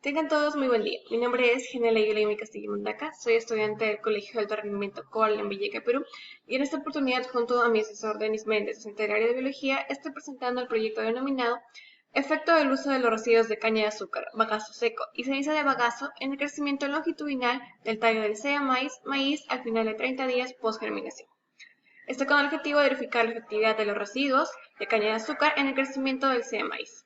Tengan todos muy buen día. Mi nombre es Ginela Yulimi Castillo Mundaca, soy estudiante del Colegio de Alto Rendimiento COAL en Villarrica, Perú, y en esta oportunidad, junto a mi asesor Denis Méndez, docente del área de Biología, estoy presentando el proyecto denominado Efecto del uso de los residuos de caña de azúcar, bagazo seco y ceniza de bagazo en el crecimiento longitudinal del tallo del sea maíz al final de 30 días post-germinación. Esto con el objetivo de verificar la efectividad de los residuos de caña de azúcar en el crecimiento del sea maíz.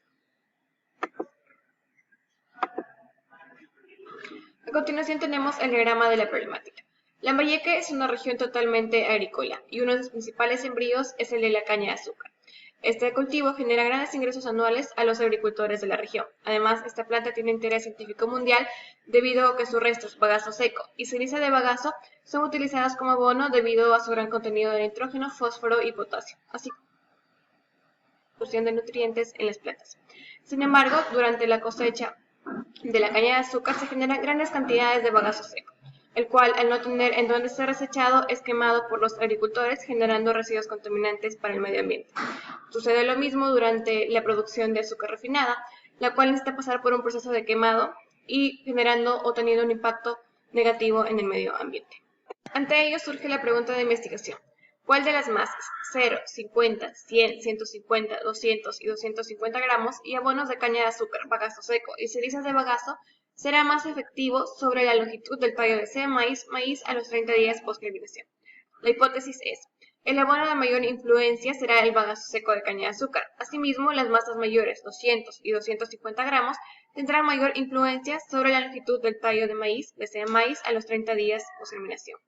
A continuación tenemos el diagrama de la problemática. Lambayeque es una región totalmente agrícola y uno de sus principales sembríos es el de la caña de azúcar. Este cultivo genera grandes ingresos anuales a los agricultores de la región. Además, esta planta tiene interés científico mundial debido a que sus restos, bagazo seco y ceniza de bagazo, son utilizados como abono debido a su gran contenido de nitrógeno, fósforo y potasio, así como la producción de nutrientes en las plantas. Sin embargo, durante la cosecha de la caña de azúcar se generan grandes cantidades de bagazo seco, el cual, al no tener en dónde ser desechado, es quemado por los agricultores, generando residuos contaminantes para el medio ambiente. Sucede lo mismo durante la producción de azúcar refinada, la cual necesita pasar por un proceso de quemado y generando o teniendo un impacto negativo en el medio ambiente. Ante ello surge la pregunta de investigación. ¿Cuál de las masas, 0, 50, 100, 150, 200 y 250 gramos y abonos de caña de azúcar, bagazo seco y cenizas de bagazo será más efectivo sobre la longitud del tallo de sea maíz a los 30 días post-germinación? La hipótesis es, el abono de mayor influencia será el bagazo seco de caña de azúcar. Asimismo, las masas mayores, 200 y 250 gramos, tendrán mayor influencia sobre la longitud del tallo de sea maíz a los 30 días post-germinación.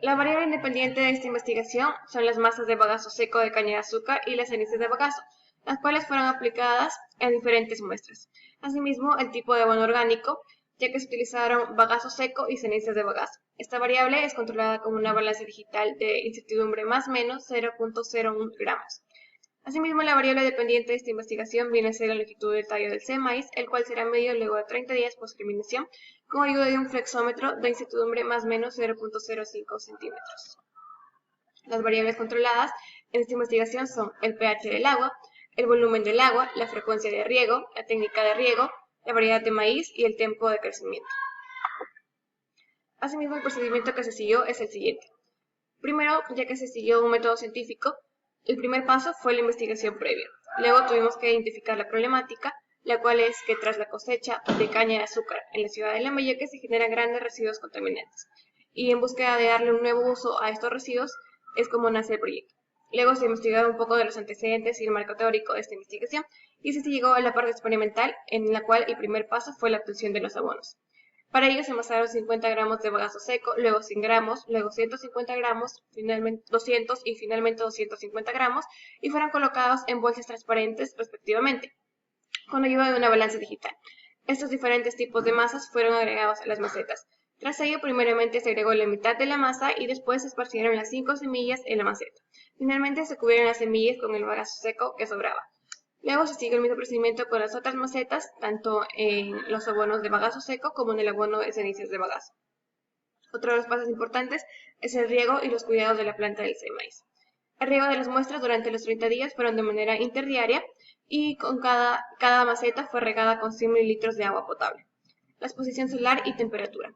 La variable independiente de esta investigación son las masas de bagazo seco de caña de azúcar y las cenizas de bagazo, las cuales fueron aplicadas en diferentes muestras. Asimismo, el tipo de abono orgánico, ya que se utilizaron bagazo seco y cenizas de bagazo. Esta variable es controlada como una balanza digital de incertidumbre más o menos 0.01 gramos. Asimismo, la variable dependiente de esta investigación viene a ser la longitud del tallo del maíz, el cual será medido luego de 30 días post-germinación con ayuda de un flexómetro de incertidumbre más o menos 0.05 centímetros. Las variables controladas en esta investigación son el pH del agua, el volumen del agua, la frecuencia de riego, la técnica de riego, la variedad de maíz y el tiempo de crecimiento. Asimismo, el procedimiento que se siguió es el siguiente. Primero, ya que se siguió un método científico, el primer paso fue la investigación previa. Luego tuvimos que identificar la problemática, la cual es que tras la cosecha de caña de azúcar en la ciudad de Lambayeque se generan grandes residuos contaminantes. Y en búsqueda de darle un nuevo uso a estos residuos es como nace el proyecto. Luego se investigaron un poco de los antecedentes y el marco teórico de esta investigación y se llegó a la parte experimental en la cual el primer paso fue la obtención de los abonos. Para ello se amasaron 50 gramos de bagazo seco, luego 100 gramos, luego 150 gramos, finalmente 200 y finalmente 250 gramos y fueron colocados en bolsas transparentes respectivamente, con ayuda de una balanza digital. Estos diferentes tipos de masas fueron agregados a las macetas. Tras ello, primeramente se agregó la mitad de la masa y después se esparcieron las 5 semillas en la maceta. Finalmente se cubrieron las semillas con el bagazo seco que sobraba. Luego se sigue el mismo procedimiento con las otras macetas, tanto en los abonos de bagazo seco como en el abono de cenizas de bagazo. Otro de los pasos importantes es el riego y los cuidados de la planta del maíz. El riego de las muestras durante los 30 días fueron de manera interdiaria y con cada maceta fue regada con 100 mililitros de agua potable. La exposición solar y temperatura.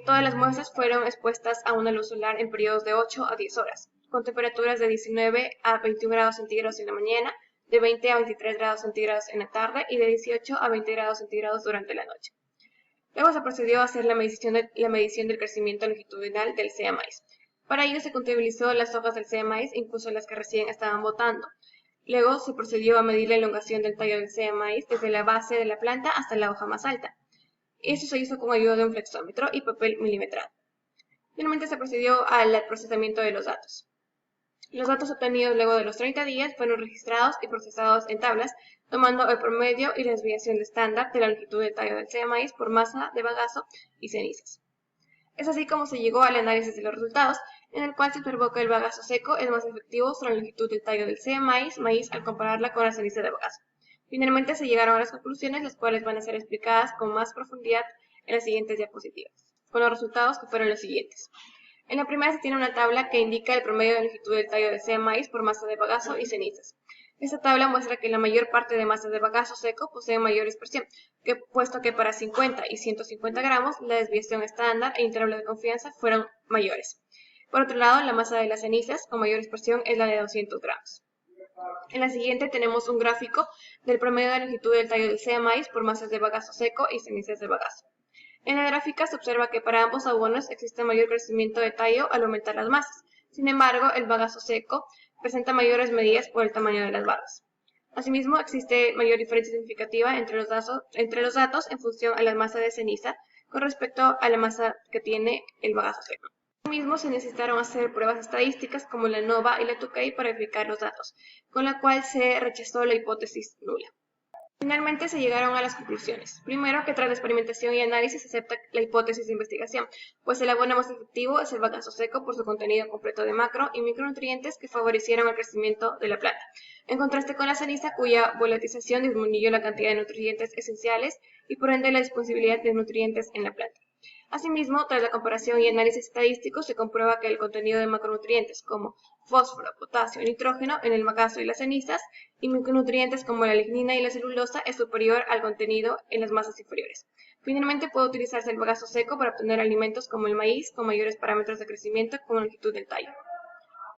Todas las muestras fueron expuestas a una luz solar en periodos de 8 a 10 horas, con temperaturas de 19 a 21 grados centígrados en la mañana, de 20 a 23 grados centígrados en la tarde y de 18 a 20 grados centígrados durante la noche. Luego se procedió a hacer la medición del crecimiento longitudinal del sea maíz. Para ello se contabilizó las hojas del sea maíz, incluso las que recién estaban botando. Luego se procedió a medir la elongación del tallo del sea maíz desde la base de la planta hasta la hoja más alta. Esto se hizo con ayuda de un flexómetro y papel milimetrado. Finalmente se procedió al procesamiento de los datos. Los datos obtenidos luego de los 30 días fueron registrados y procesados en tablas, tomando el promedio y la desviación de estándar de la longitud del tallo del sea maíz por masa de bagazo y cenizas. Es así como se llegó al análisis de los resultados, en el cual se observó que el bagazo seco es más efectivo sobre la longitud del tallo del sea maíz al compararla con la ceniza de bagazo. Finalmente se llegaron a las conclusiones, las cuales van a ser explicadas con más profundidad en las siguientes diapositivas, con los resultados que fueron los siguientes. En la primera se tiene una tabla que indica el promedio de longitud del tallo del sea maíz por masa de bagazo y cenizas. Esta tabla muestra que la mayor parte de masas de bagazo seco poseen mayor dispersión, puesto que para 50 y 150 gramos la desviación estándar e intervalo de confianza fueron mayores. Por otro lado, la masa de las cenizas con mayor dispersión es la de 200 gramos. En la siguiente tenemos un gráfico del promedio de longitud del tallo del sea maíz por masas de bagazo seco y cenizas de bagazo. En la gráfica se observa que para ambos abonos existe mayor crecimiento de tallo al aumentar las masas. Sin embargo, el bagazo seco presenta mayores medidas por el tamaño de las barras. Asimismo, existe mayor diferencia significativa entre los datos en función a la masa de ceniza con respecto a la masa que tiene el bagazo seco. Asimismo, se necesitaron hacer pruebas estadísticas como la ANOVA y la Tukey para verificar los datos, con la cual se rechazó la hipótesis nula. Finalmente se llegaron a las conclusiones. Primero, que tras la experimentación y análisis se acepta la hipótesis de investigación, pues el abono más efectivo es el bagazo seco por su contenido completo de macro y micronutrientes que favorecieron el crecimiento de la planta, en contraste con la ceniza cuya volatilización disminuyó la cantidad de nutrientes esenciales y por ende la disponibilidad de nutrientes en la planta. Asimismo, tras la comparación y análisis estadístico, se comprueba que el contenido de macronutrientes como fósforo, potasio y nitrógeno en el bagazo y las cenizas y micronutrientes como la lignina y la celulosa es superior al contenido en las masas inferiores. Finalmente, puede utilizarse el bagazo seco para obtener alimentos como el maíz con mayores parámetros de crecimiento como la longitud del tallo.